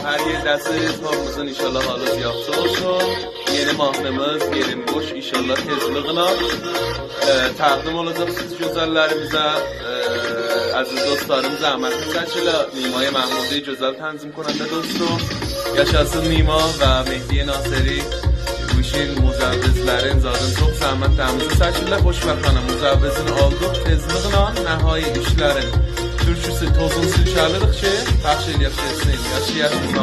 Her yerdəsiz, hamımızın inşallah halı yaxşı olsun. Yeni mahnımız, yerim boş inşallah tezliğine təqdim olacaq siz gözəllərimizə. Aziz dostlarım, zəhmətli çəkilə Nimay Mahmudi gözəl tənzim konanda dostum. Yaşasın Nima və Mehdiye Naseri. Bu işin müzəvvizlərin zaten çox zəhmətlərimizi çəkirlər. Xoşbəxtana müzəvvizini aldıq tezliğine nəhai işlərin türküsü tozun silkəlirik ki, bəxş eləyək keçsin. Yaşayaq